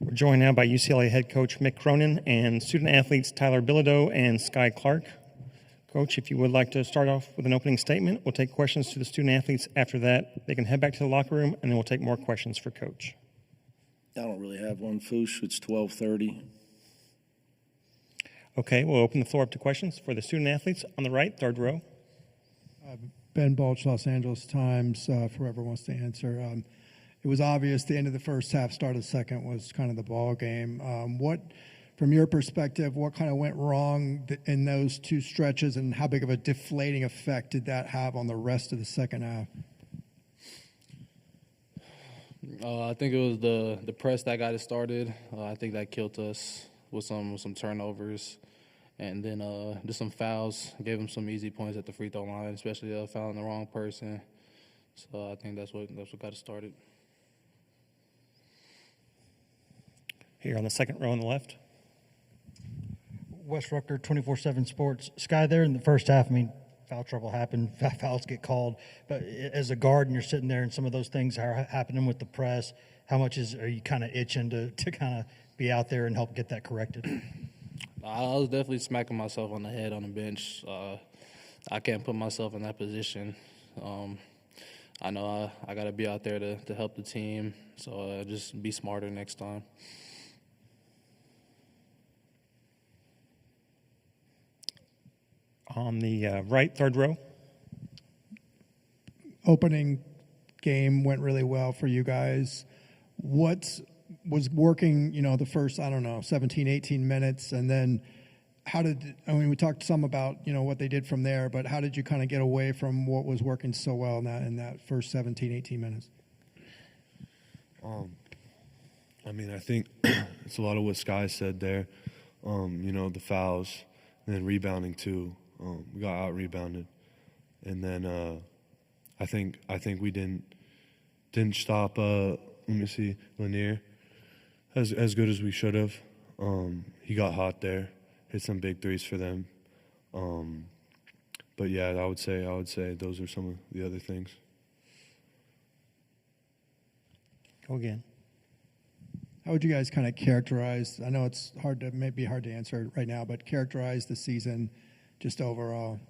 We're joined now by UCLA head coach Mick Cronin and student athletes Tyler Bilodeau and Skyy Clark. Coach, if you would like to start off with an opening statement, we'll take questions to the student athletes. After that, they can head back to the locker room, and then we'll take more questions for Coach. I don't really have one, Foosh. It's 12:30. Okay, we'll open the floor up to questions for the student athletes on the right, third row. Ben Balch, Los Angeles Times, for whoever wants to answer. It was obvious the end of the first half, start of the second was kind of the ball game. From your perspective, what kind of went wrong in those two stretches, and how big of a deflating effect did that have on the rest of the second half? I think it was the press that got it started. I think that killed us with some turnovers, and then just some fouls. Gave them some easy points at the free throw line, especially fouling the wrong person. So I think that's what got it started. Here on the second row on the left. Wes Rucker, 24/7 Sports. Skyy, there in the first half, I mean, foul trouble happened, fouls get called. But as a guard and you're sitting there and some of those things are happening with the press, how much are you kind of itching to kind of be out there and help get that corrected? I was definitely smacking myself on the head on the bench. I can't put myself in that position. I know I got to be out there to help the team, so just be smarter next time. On the right, third row. Opening game went really well for you guys. What was working, the first, 17, 18 minutes, and then we talked some about, what they did from there, but how did you kind of get away from what was working so well in that first 17, 18 minutes? I think it's a lot of what Skyy said there. The fouls, and then rebounding too. We got out-rebounded. And then I think we didn't stop, Lanier as good as we should have. He got hot there, hit some big threes for them. But yeah, I would say those are some of the other things. Go again. How would you guys kind of characterize, I know it's maybe hard to answer right now, but characterize the season just overall?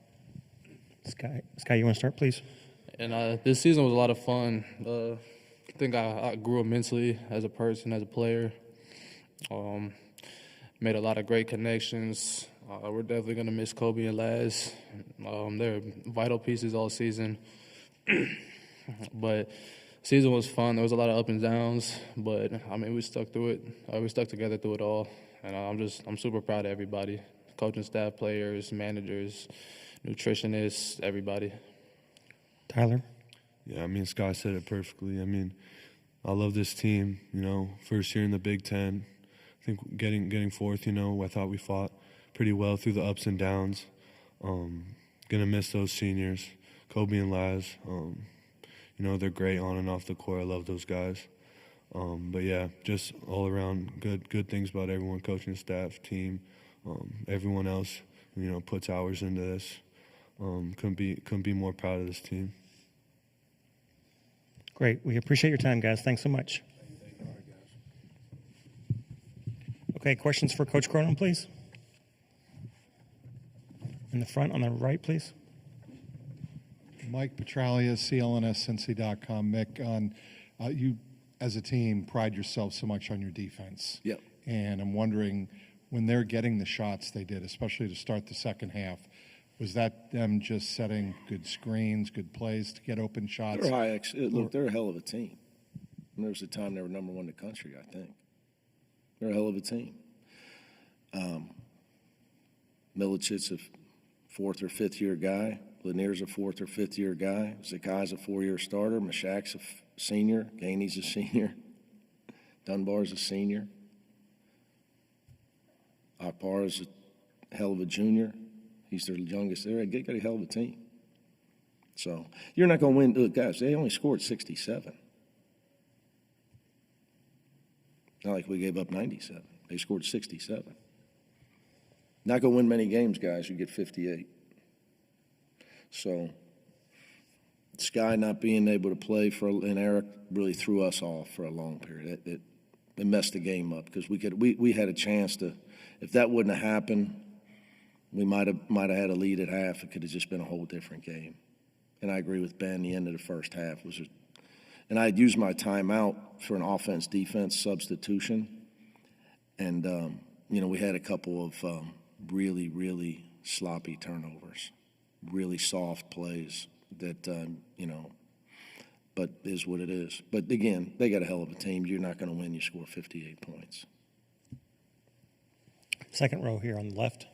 Skyy, you want to start, please? And this season was a lot of fun. I think I grew immensely as a person, as a player. Made a lot of great connections. We're definitely going to miss Kobe and Laz. They're vital pieces all season. But season was fun. There was a lot of up and downs, but we stuck through it. We stuck together through it all, and I'm super proud of everybody. Coaching staff, players, managers, nutritionists, everybody. Tyler? Yeah, Skyy said it perfectly. I love this team, first year in the Big Ten. I think getting fourth, I thought we fought pretty well through the ups and downs. Gonna miss those seniors, Kobe and Laz. They're great on and off the court. I love those guys. But yeah, just all around good things about everyone, coaching staff, team. Everyone else, puts hours into this. Couldn't be more proud of this team. Great. We appreciate your time, guys. Thanks so much. Okay, questions for Coach Cronin, please. In the front on the right, please. Mike Petralia, CLNSCincy.com. Mick, you as a team pride yourself so much on your defense. Yep. And I'm wondering, when they're getting the shots they did, especially to start the second half, was that them just setting good screens, good plays to get open shots? They're a hell of a team. There was a time they were number one in the country, I think. They're a hell of a team. Milicic's a fourth or fifth year guy. Lanier's a fourth or fifth year guy. Zakai's a 4-year starter. Mashak's a senior. Gainey's a senior. Dunbar's a senior. Akbar's a hell of a junior. He's their youngest there. They got a hell of a team. So you're not going to win. Look, guys, they only scored 67. Not like we gave up 97. They scored 67. Not going to win many games, guys. You get 58. So Skyy not being able to play and Eric really threw us off for a long period. It messed the game up because we had a chance to. If that wouldn't have happened, we might have had a lead at half. It could have just been a whole different game. And I agree with Ben. The end of the first half and I had used my timeout for an offense-defense substitution, and we had a couple of really, really sloppy turnovers, really soft plays that but is what it is. But again, they got a hell of a team. You're not going to win. You score 58 points. Second row here on the left.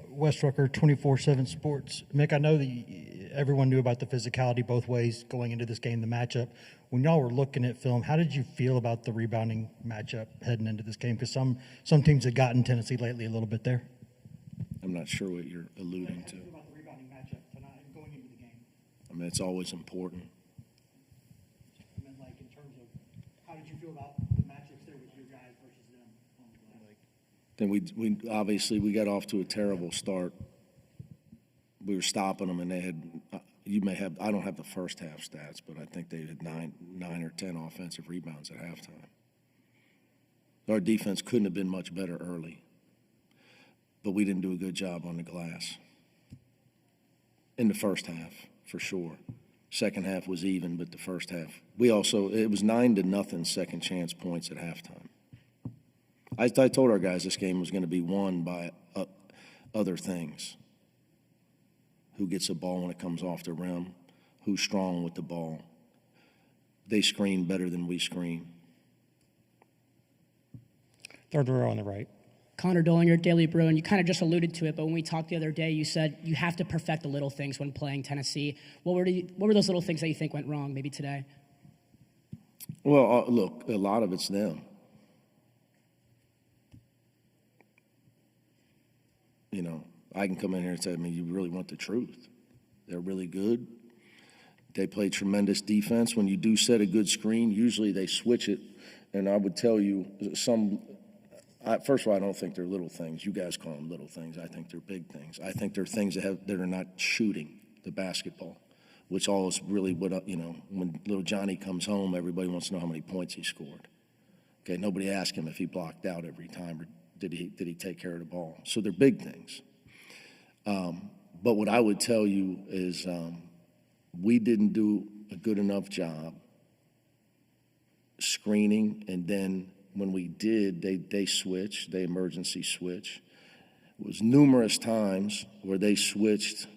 Wes Rucker, 24/7 Sports. Mick, I know that everyone knew about the physicality both ways going into this game, the matchup. When y'all were looking at film, how did you feel about the rebounding matchup heading into this game? Because some teams have gotten Tennessee lately a little bit there. I'm not sure what you're alluding to. About the rebounding matchup tonight going into the game. I mean, it's always important. I mean, like in terms of how did you feel about the matchups there with your guys versus them? Then we obviously we got off to a terrible start. We were stopping them, and they had. I don't have the first half stats, but I think they had nine or 10 offensive rebounds at halftime. Our defense couldn't have been much better early, but we didn't do a good job on the glass in the first half for sure. Second half was even, but the first half it was 9-0 second chance points at halftime. I told our guys this game was going to be won by other things. Who gets the ball when it comes off the rim, who's strong with the ball. They screen better than we screen. Third row on the right. Connor Dollinger, Daily Bruin, you kind of just alluded to it, but when we talked the other day, you said you have to perfect the little things when playing Tennessee. What were those little things that you think went wrong maybe today? Well, look, a lot of it's them. I can come in here and say, you really want the truth. They're really good. They play tremendous defense. When you do set a good screen, usually they switch it. And I would tell you first of all, I don't think they're little things. You guys call them little things. I think they're big things. I think they're things that are not shooting the basketball, which all is really what, when little Johnny comes home, everybody wants to know how many points he scored. Okay, nobody asked him if he blocked out every time or did he take care of the ball. So they're big things. But what I would tell you is we didn't do a good enough job screening, and then when we did, they switched, they emergency switch. It was numerous times where they switched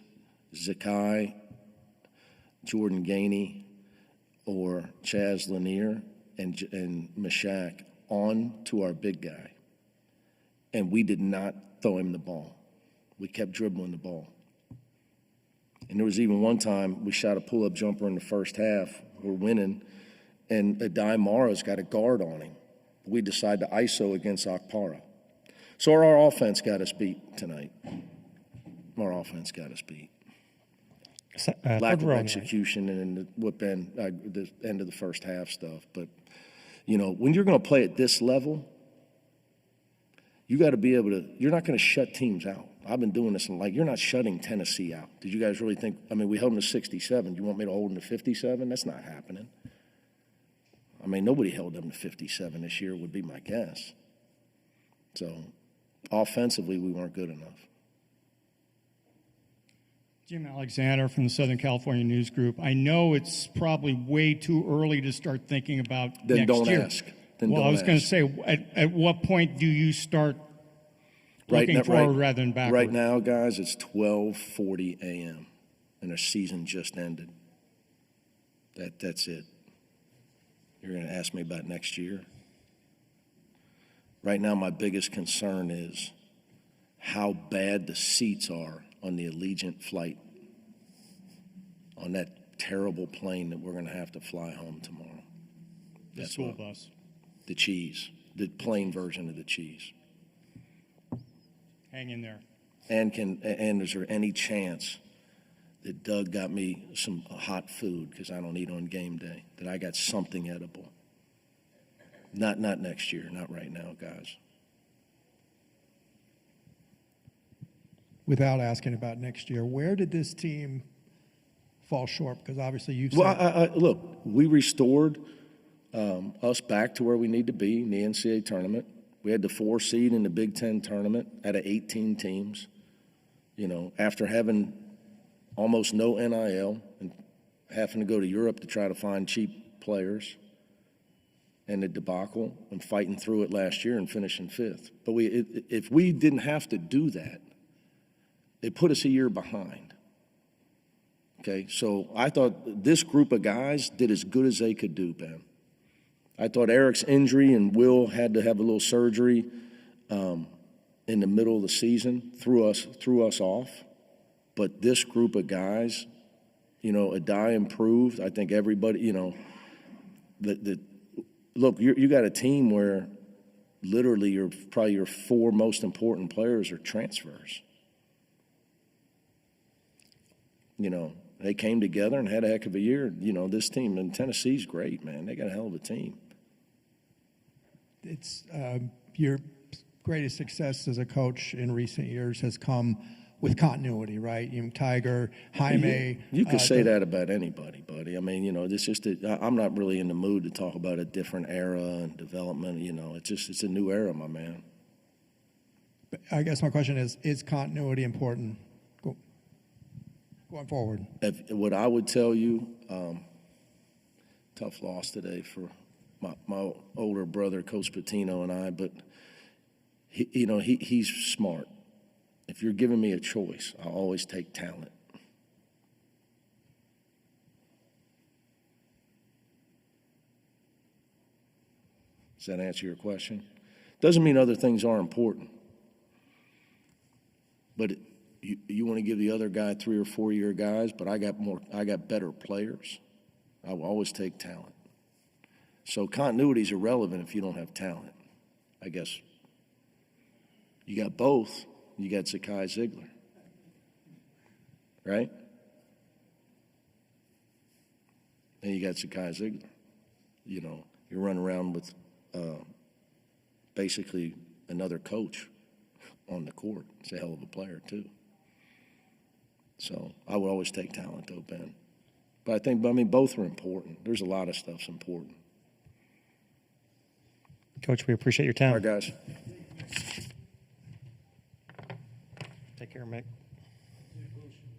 Skyy, Jordan Gainey, or Chaz Lanier and Mashak on to our big guy, and we did not throw him the ball. We kept dribbling the ball. And there was even one time we shot a pull-up jumper in the first half. We're winning, and Adai Mara's got a guard on him. We decide to ISO against Akpara. So our offense got us beat tonight. Our offense got us beat. Lack of execution and the end of the first half stuff. But, when you're going to play at this level, you got to be able to – you're not going to shut teams out. I've been doing this, and you're not shutting Tennessee out. Did you guys really think – we held them to 67. You want me to hold them to 57? That's not happening. Nobody held them to 57 this year would be my guess. So, offensively, we weren't good enough. Jim Alexander from the Southern California News Group. I know it's probably way too early to start thinking about then next year. Ask. I was going to say, at what point do you start looking forward rather than backward? Right now, guys, it's 12:40 a.m. and our season just ended. That's it. You're going to ask me about next year? Right now, my biggest concern is how bad the seats are on the Allegiant flight, on that terrible plane that we're going to have to fly home tomorrow. The school bus. The cheese, the plain version of the cheese. Hang in there. And is there any chance that Doug got me some hot food, because I don't eat on game day, that I got something edible? Not next year, not right now, guys. Without asking about next year, where did this team fall short? Because obviously you've said... Well, look, we restored us back to where we need to be in the NCAA tournament. We had the 4 seed in the Big Ten tournament out of 18 teams. You know, after having almost no NIL and having to go to Europe to try to find cheap players, and the debacle and fighting through it last year and finishing 5th. But if we didn't have to do that, it put us a year behind. Okay, so I thought this group of guys did as good as they could do, Ben. I thought Eric's injury and Will had to have a little surgery in the middle of the season, threw us off. But this group of guys, you know, Adai improved. I think everybody, you know, look, you got a team where literally your 4 most important players are transfers. You know, they came together and had a heck of a year. You know, this team, and Tennessee's great, man. They got a hell of a team. It's your greatest success as a coach in recent years has come with continuity, right? You know, Tiger, Jaime. You could say that about anybody, buddy. I mean, you know, I'm not really in the mood to talk about a different era and development. You know, it's a new era, my man. I guess my question is continuity important going forward? What I would tell you, tough loss today for my older brother, Coach Patino, and I, but he's smart. If you're giving me a choice, I'll always take talent. Does that answer your question? Doesn't mean other things aren't important. But you want to give the other guy 3 or 4 year guys, but I got better players. I will always take talent. So continuity is irrelevant if you don't have talent. I guess you got both. You got Skyy Ziegler, right? And you got Skyy Ziegler. You know, you're running around with basically another coach on the court. He's a hell of a player too. So I would always take talent though, Ben. But I mean, both are important. There's a lot of stuff's important. Coach, we appreciate your time. All right, guys. Take care, Mick.